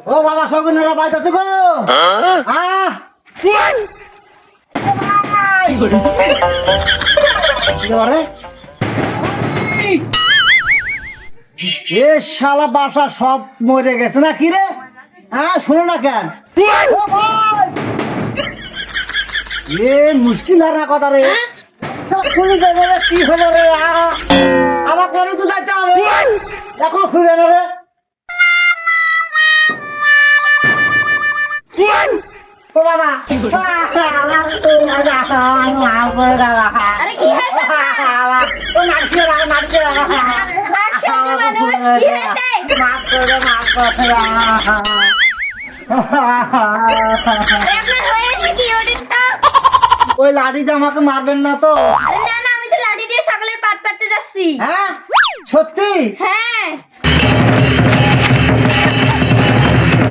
ও বাবা শগুনেরা পাইতেছে গো এ শালা বাসা সব মরে গেছে না কি রে? হ্যাঁ শোনো না কেন এ মুশকিল আর না কথা রে সব খুলে দেবে রে, কি হলো রে? আবার করে তো যাইতে হবে এখন খুলে না রে ও বাবা আরে কি হয়েছে ও নাটকে নাটকে মাফ করে মাফ করে আপনার হয়েছে কি ওটা? ওই লাঠিতে আমাকে মারবেন না তো? আরে না না, আমি তো লাঠি দিয়ে ছাগলের পাত কাটতে যাচ্ছি। হ্যাঁ সত্যি? হ্যাঁ।